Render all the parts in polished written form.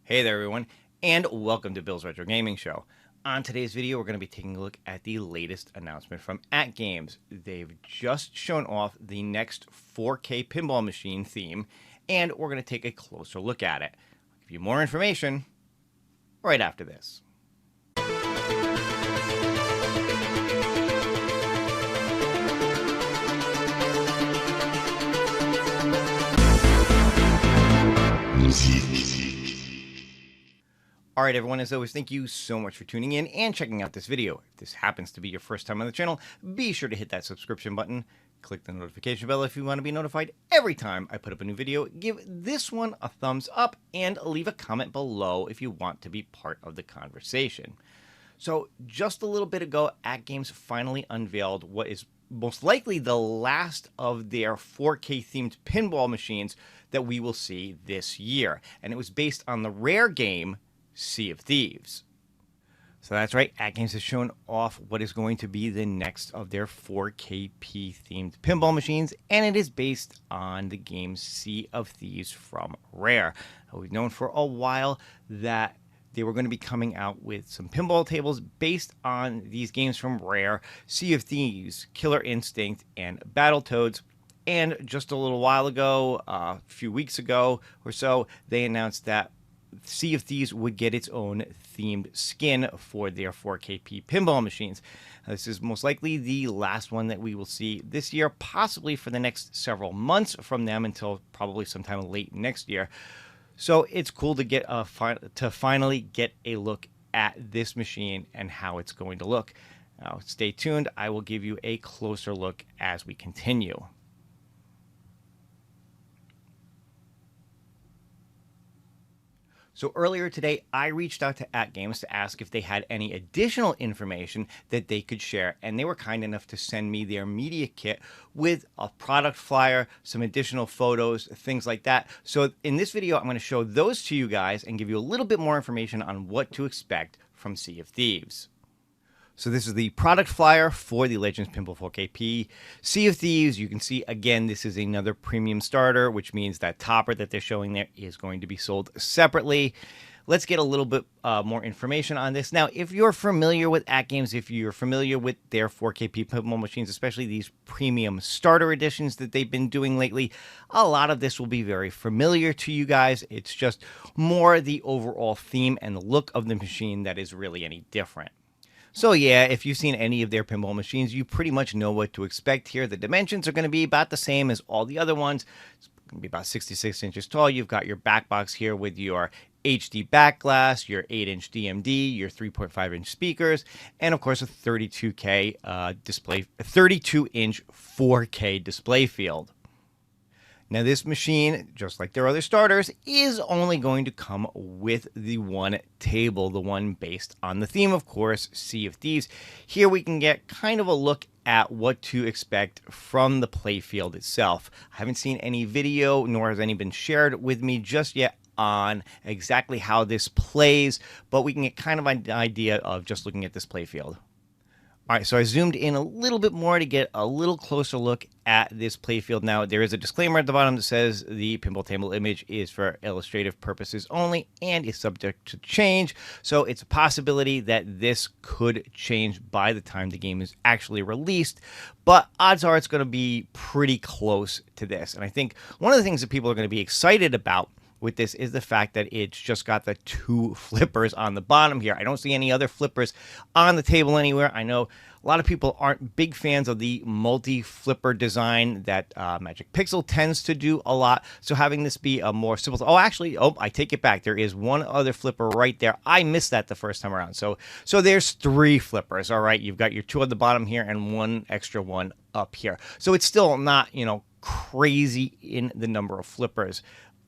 Hey there everyone, and welcome to Bill's Retro Gaming Show. On today's video, we're going to be taking a look at the latest announcement from AtGames. They've just shown off the next 4K Pinball Machine theme, and we're going to take a closer look at it. I'll give you more information right after this. Alright everyone, as always, thank you so much for tuning in and checking out this video. If this happens to be your first time on the channel, be sure to hit that subscription button, click the notification bell if you want to be notified every time I put up a new video, give this one a thumbs up, and leave a comment below if you want to be part of the conversation. So, just a little bit ago, AtGames finally unveiled what is most likely the last of their 4K themed pinball machines that we will see this year. And it was based on the rare game Sea of Thieves. So that's right, AtGames has shown off what is going to be the next of their 4KP themed pinball machines, and it is based on the game Sea of Thieves from Rare. We've known for a while that they were going to be coming out with some pinball tables based on these games from Rare, Sea of Thieves, Killer Instinct, and Battletoads. And just a little while ago, a few weeks ago or so, they announced that Sea of Thieves would get its own themed skin for their 4KP pinball machines. This is most likely the last one that we will see this year, possibly for the next several months from them until probably sometime late next year. So it's cool to get finally get a look at this machine and how it's going to look. Now, stay tuned. I will give you a closer look as we continue. So earlier today, I reached out to AtGames to ask if they had any additional information that they could share, and they were kind enough to send me their media kit with a product flyer, some additional photos, things like that. So in this video, I'm going to show those to you guys and give you a little bit more information on what to expect from Sea of Thieves. So this is the product flyer for the Legends Pinball 4KP Sea of Thieves. You can see, again, this is another premium starter, which means that topper that they're showing there is going to be sold separately. Let's get a little bit more information on this. Now, if you're familiar with AtGames, if you're familiar with their 4KP pinball machines, especially these premium starter editions that they've been doing lately, a lot of this will be very familiar to you guys. It's just more the overall theme and the look of the machine that is really any different. So yeah, if you've seen any of their pinball machines, you pretty much know what to expect here. The dimensions are going to be about the same as all the other ones. It's going to be about 66 inches tall. You've got your back box here with your HD back glass, your 8-inch DMD, your 3.5-inch speakers, and of course a 32K display, 32-inch 4K display field. Now this machine, just like their other starters, is only going to come with the one table, the one based on the theme, of course, Sea of Thieves. Here we can get kind of a look at what to expect from the playfield itself. I haven't seen any video, nor has any been shared with me just yet on exactly how this plays, but we can get kind of an idea of just looking at this playfield. All right, so I zoomed in a little bit more to get a little closer look at this playfield. Now, there is a disclaimer at the bottom that says the pinball table image is for illustrative purposes only and is subject to change. So it's a possibility that this could change by the time the game is actually released, but odds are it's going to be pretty close to this. And I think one of the things that people are going to be excited about with this is the fact that it's just got the two flippers on the bottom here. I don't see any other flippers on the table anywhere. I know a lot of people aren't big fans of the multi-flipper design that Magic Pixel tends to do a lot. So having this be a more simple... Oh, actually, I take it back. There is one other flipper right there. I missed that the first time around. So there's three flippers, all right? You've got your two at the bottom here and one extra one up here. So it's still not, crazy in the number of flippers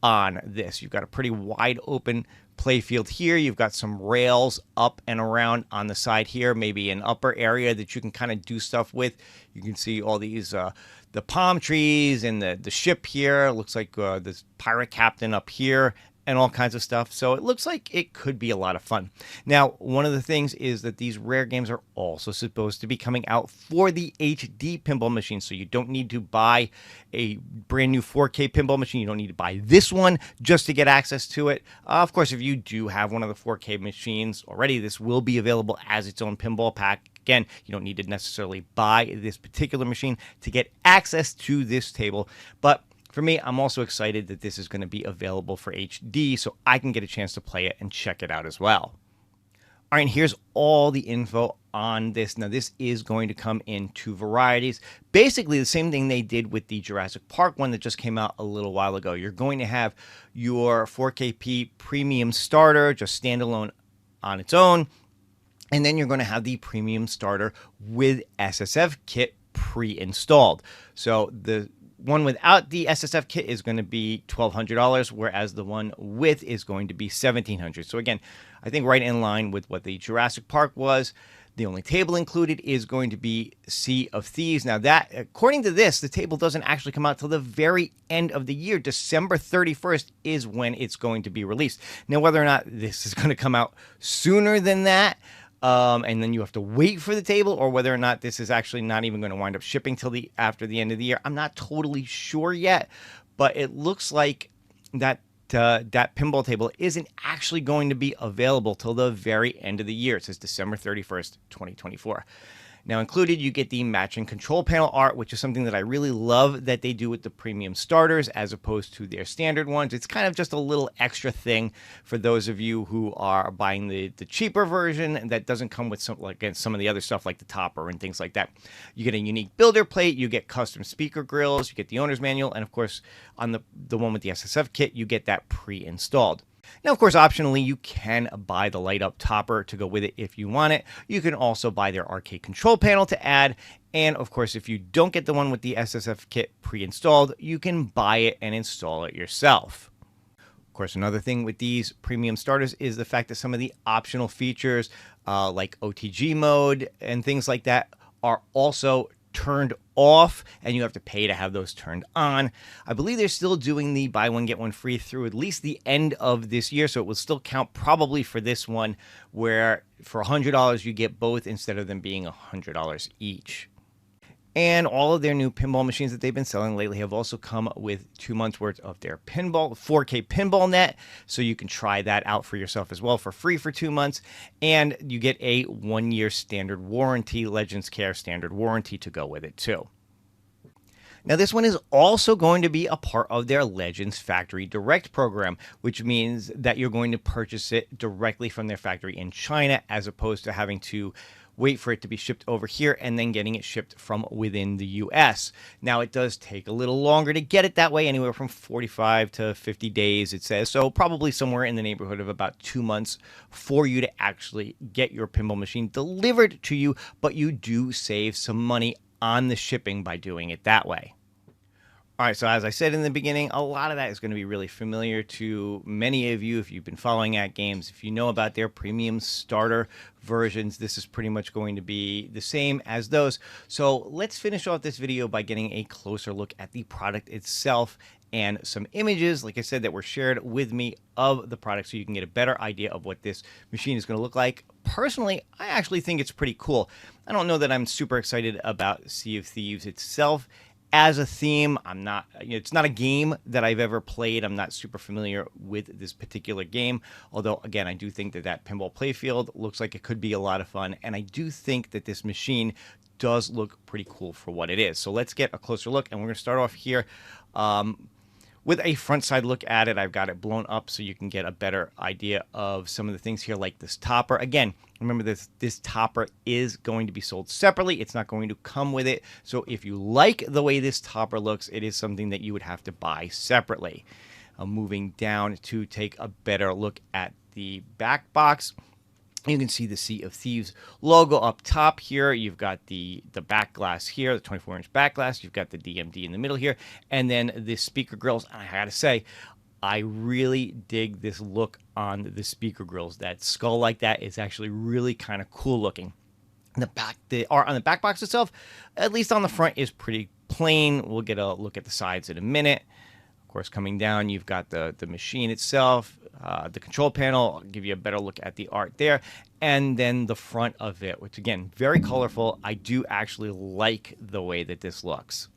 on this. You've got a pretty wide open playfield here. You've got some rails up and around on the side here, maybe an upper area that you can kind of do stuff with. You can see all these the palm trees and the ship here. It looks like this pirate captain up here and all kinds of stuff. So it looks like it could be a lot of fun. Now, one of the things is that these rare games are also supposed to be coming out for the HD pinball machine. So you don't need to buy a brand new 4K pinball machine. You don't need to buy this one just to get access to it. Of course, if you do have one of the 4K machines already, this will be available as its own pinball pack. Again, you don't need to necessarily buy this particular machine to get access to this table. But for me, I'm also excited that this is going to be available for HD so I can get a chance to play it and check it out as well. All right, and here's all the info on this. Now, this is going to come in two varieties. Basically, the same thing they did with the Jurassic Park one that just came out a little while ago. You're going to have your 4KP Premium Starter, just standalone on its own. And then you're going to have the Premium Starter with SSF kit pre-installed. So the one without the SSF kit is going to be $1,200, whereas the one with is going to be $1,700. So again, I think right in line with what the Jurassic Park was. The only table included is going to be Sea of Thieves. Now that, according to this, the table doesn't actually come out till the very end of the year. December 31st is when it's going to be released. Now, whether or not this is going to come out sooner than that, and then you have to wait for the table, or whether or not this is actually not even going to wind up shipping till after the end of the year, I'm not totally sure yet. But it looks like that that pinball table isn't actually going to be available till the very end of the year. It says December 31st, 2024. Now, included, you get the matching control panel art, which is something that I really love that they do with the premium starters as opposed to their standard ones. It's kind of just a little extra thing for those of you who are buying the cheaper version that doesn't come with some of the other stuff like the topper and things like that. You get a unique builder plate, you get custom speaker grills, you get the owner's manual, and of course, on the one with the SSF kit, you get that pre-installed. Now, of course, optionally, you can buy the light-up topper to go with it if you want it. You can also buy their arcade control panel to add. And, of course, if you don't get the one with the SSF kit pre-installed, you can buy it and install it yourself. Of course, another thing with these premium starters is the fact that some of the optional features, like OTG mode and things like that, are also turned off, and you have to pay to have those turned on. I believe they're still doing the buy one get one free through at least the end of this year, so it will still count probably for this one, where for $100 you get both instead of them being $100 each. And all of their new pinball machines that they've been selling lately have also come with 2 months worth of their 4K pinball net. So you can try that out for yourself as well for free for 2 months. And you get a 1-year standard warranty, Legends Care standard warranty to go with it too. Now, this one is also going to be a part of their Legends Factory Direct program, which means that you're going to purchase it directly from their factory in China, as opposed to having to wait for it to be shipped over here and then getting it shipped from within the US. Now, it does take a little longer to get it that way, anywhere from 45 to 50 days, it says. So probably somewhere in the neighborhood of about 2 months for you to actually get your pinball machine delivered to you, but you do save some money on the shipping by doing it that way. All right, so as I said in the beginning, a lot of that is going to be really familiar to many of you if you've been following AtGames. If you know about their premium starter versions, this is pretty much going to be the same as those. So let's finish off this video by getting a closer look at the product itself and some images, like I said, that were shared with me of the product so you can get a better idea of what this machine is going to look like. Personally, I actually think it's pretty cool. I don't know that I'm super excited about Sea of Thieves itself. As a theme, it's not a game that I've ever played. I'm not super familiar with this particular game. Although, again, I do think that Pinball Playfield looks like it could be a lot of fun. And I do think that this machine does look pretty cool for what it is. So let's get a closer look. And we're going to start off here with a front side look at it. I've got it blown up so you can get a better idea of some of the things here, like this topper. Again, remember this topper is going to be sold separately. It's not going to come with it. So if you like the way this topper looks, it is something that you would have to buy separately. Moving down to take a better look at the back box. You can see the Sea of Thieves logo up top here. You've got the back glass here, the 24-inch back glass. You've got the DMD in the middle here. And then the speaker grills. And I gotta say, I really dig this look on the speaker grills. That skull like that is actually really kind of cool looking. The art on the back box itself, at least on the front, is pretty plain. We'll get a look at the sides in a minute. Of course, coming down, you've got the machine itself, the control panel. I'll give you a better look at the art there. And then the front of it, which, again, very colorful. I do actually like the way that this looks.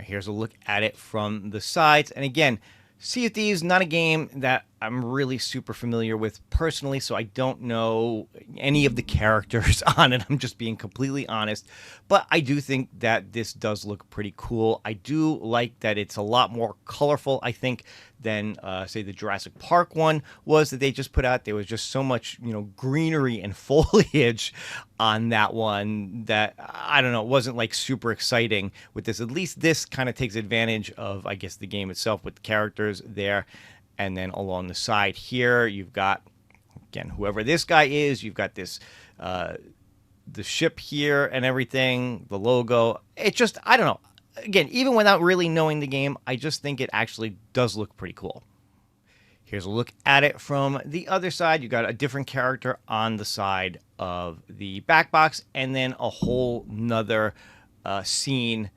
Here's a look at it from the sides. And again, Sea of Thieves, not a game that I'm really super familiar with personally, so I don't know any of the characters on it. I'm just being completely honest. But I do think that this does look pretty cool. I do like that it's a lot more colorful, I think, than, say, the Jurassic Park one was that they just put out. There was just so much, greenery and foliage on that one that, I don't know, it wasn't like super exciting with this. At least this kind of takes advantage of, I guess, the game itself with the characters there. And then along the side here, you've got, again, whoever this guy is, you've got this, the ship here and everything, the logo. It just, I don't know. Again, even without really knowing the game, I just think it actually does look pretty cool. Here's a look at it from the other side. You've got a different character on the side of the back box, and then a whole nother scene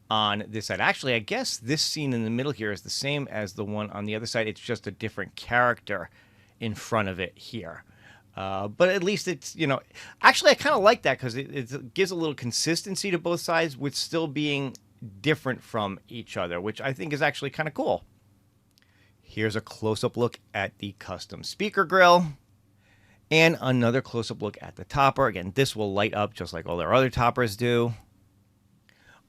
on this side. Actually, I guess this scene in the middle here is the same as the one on the other side. It's just a different character in front of it here. But at least it's, actually I kind of like that because it gives a little consistency to both sides with still being different from each other, which I think is actually kind of cool. Here's a close-up look at the custom speaker grill and another close-up look at the topper. Again, this will light up just like all their other toppers do.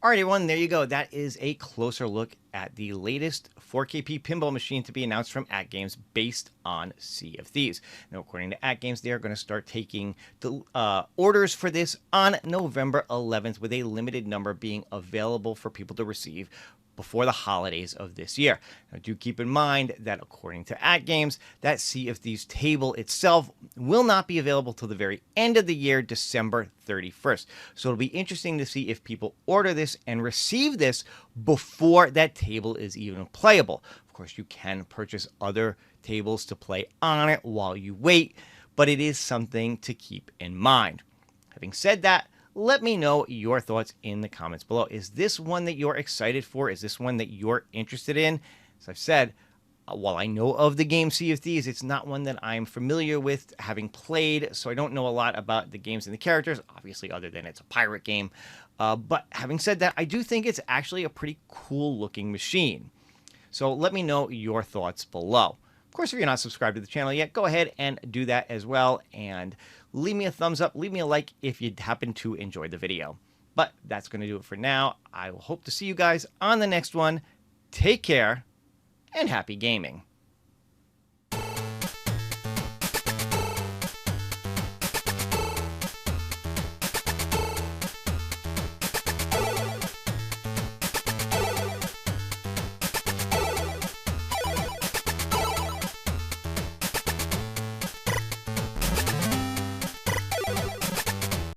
All right, everyone, there you go. That is a closer look at the latest 4KP pinball machine to be announced from AtGames based on Sea of Thieves. Now, according to AtGames, they are going to start taking the orders for this on November 11th, with a limited number being available for people to receive before the holidays of this year. Now, do keep in mind that according to AtGames, that Sea of Thieves table itself will not be available till the very end of the year, December 31st. So it'll be interesting to see if people order this and receive this before that table is even playable. Of course, you can purchase other tables to play on it while you wait, but it is something to keep in mind. Having said that, let me know your thoughts in the comments below. Is this one that you're excited for? Is this one that you're interested in? As I've said, while I know of the game Sea of Thieves, it's not one that I'm familiar with having played, so I don't know a lot about the games and the characters, obviously, other than it's a pirate game. But having said that, I do think it's actually a pretty cool looking machine. So let me know your thoughts below. Of course, if you're not subscribed to the channel yet, go ahead and do that as well. And leave me a thumbs up, leave me a like if you happen to enjoy the video. But that's going to do it for now. I will hope to see you guys on the next one. Take care and happy gaming.